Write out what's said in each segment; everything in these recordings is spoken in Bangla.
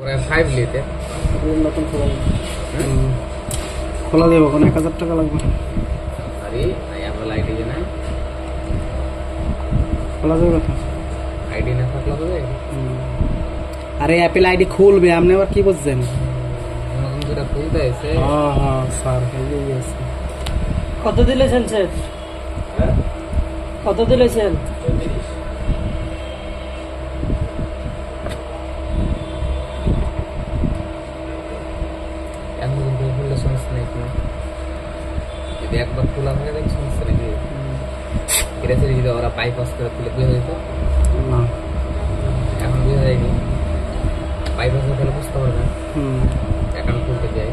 5 নিতে নতুন খোলা দেবো কোন 1000 টাকা লাগবে। আরে অ্যাপল আইডি না খোলা দেবে কথা আইডি না থাকলে হবে। আরে অ্যাপল আইডি খুলবে আপনি আবার কি বুঝছেন? নতুন করে খুলতে আছে। হ্যাঁ হ্যাঁ স্যার এই আছে। কত দিলেছেন স্যার? হ্যাঁ কত দিলেছেন? 34 যদি একবার খোলা হয়ে যায় সমস্যা নেই। এটা যদি ওরা বাইপাস করে খুলে বুঝে যেত না এখন বুঝে যায়নি বাইপাস হলে বুঝতে পারবে অ্যাকাউন্ট খুলতে যাই।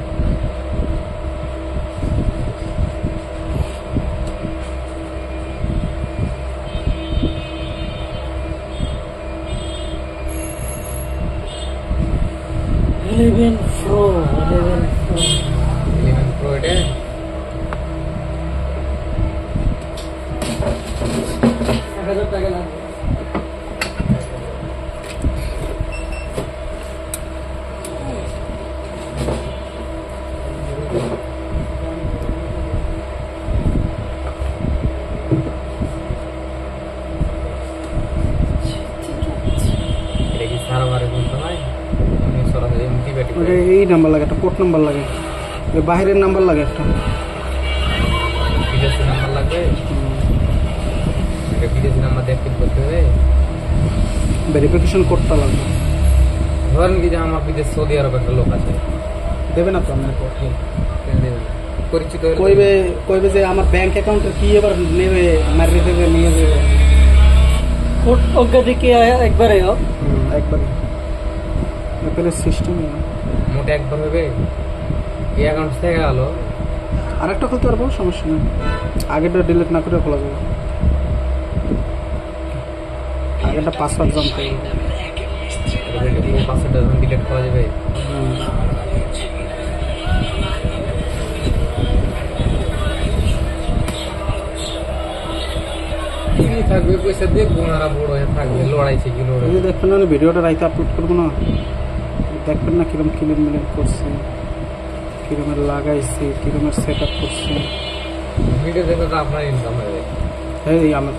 ইলেভেন প্রো এটা 1000 টাকা লাগবে। এটা কি সার্ভারে বলতে হয় সরাসরি এমটিবেটি এই নাম্বার লাগে, একটা পোর্ট নাম্বার লাগে, বাইরের নাম্বার লাগে, একটা বিদেশি নাম্বার লাগবে। এটা বিদেশি নাম্বার দিয়ে ফিল করতে হবে, ভেরিফিকেশন কোডটা লাগবে। ধরেন কি যে আমার বিদেশ সৌদি আরব একটা লোক আছে, দেবে না তো আপনার কোড? পরিচিত কইবে যে আমার ব্যাংক অ্যাকাউন্টের কি এবার নেবে, মারিয়ে দেবে, নিয়ে যাবে। কোড অজ্ঞাতে কি একবারে একবারে অ্যাপেলের সিস্টেম মোটে একবার হবে। এই অ্যাকাউন্ট থেকে গেল আরেকটা খুলতে পারবো, সমস্যা নেই। আগেরটা ডিলিট না করে খোলা যাবে, আগেরটা পাসওয়ার্ড জানতে হবে। পাসওয়ার্ডটা যখন ডিলিট করা যাবে থাকবে পয়সা দিয়ে বোনারা বড় হয়ে থাকবে, লড়াইছে কি লড়াই। দেখবেন না ভিডিওটা রাইতে আপলোড করবো না, দেখবেন না কিরম ক্লিন মিলিন করছে, কিরমের লাগাইছে, কিরমের সেট আপ করছে। ভিডিও দেখে তো আপনার ইনকাম হবে। এই আমার